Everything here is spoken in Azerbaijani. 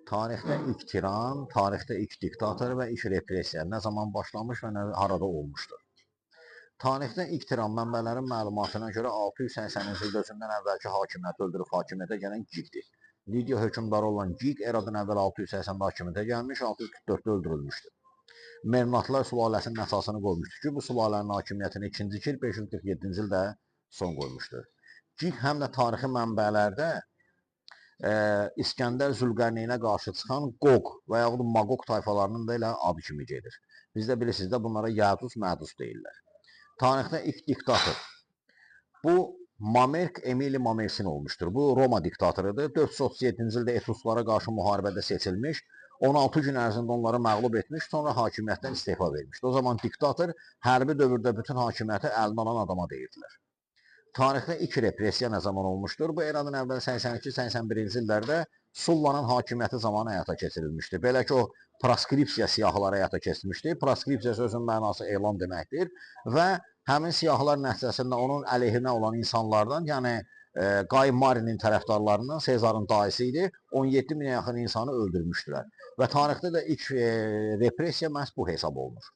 Tarixdə ilk tiran, tarixdə ilk diktator və ilk repressiya nə zaman başlamış və harada olmuşdur? Tarixdə ilk tiran mənbələrin məlumatına görə 680-ci ildə özündən əvvəlki hakimiyyəti öldürüb hakimiyyətə gələn Gikdir. Lidiya hökmdarı olan Gik eradan əvvəl 680-də hakimiyyətə gəlmiş, 644-də öldürülmüşdür. Mernatlar sülaləsinin əsasını qoymuşdur ki, bu sülalənin hakimiyyətini 2-ci Kir 547-ci ildə son qoymuşdur. Gik həm də tarixi mənbələrdə İskəndər Zülqərneynə qarşı çıxan Qoq və yaxud Maqoq tayfalarının da elə adı kimi gedir. Bizdə bilirsiniz də bunlara Yədus, Mədus deyirlər. Tarixdə ilk diktator. Bu Mamerk Emili Mamersin olmuşdur. Bu Roma diktatorudur. 437-ci ildə Etruslara qarşı müharibədə seçilmiş. 16 gün ərzində onları məğlub etmiş, sonra hakimiyyətdən istefa vermişdi. O zaman diktator hərbi dövrdə bütün hakimiyyəti əlinə alan adama deyirdilər. Tarixdə ilk repressiya nə zaman olmuşdur? Bu eradan əvvəl 82-81-ci illərdə Sullanın hakimiyyəti zamanı həyata keçirilmişdir. Belə ki, o proskripsiya siyahıları həyata keçirilmişdir. Proskripsiya sözün mənası elan deməkdir və həmin siyahılar nəticəsində onun əleyhinə olan insanlardan, yəni Qay Marinin tərəfdarlarından, Sezarın dayısı idi, 17 minə yaxın insanı öldürmüşdülər. Və tarixdə də ilk repressiya məhz bu hesab olunur.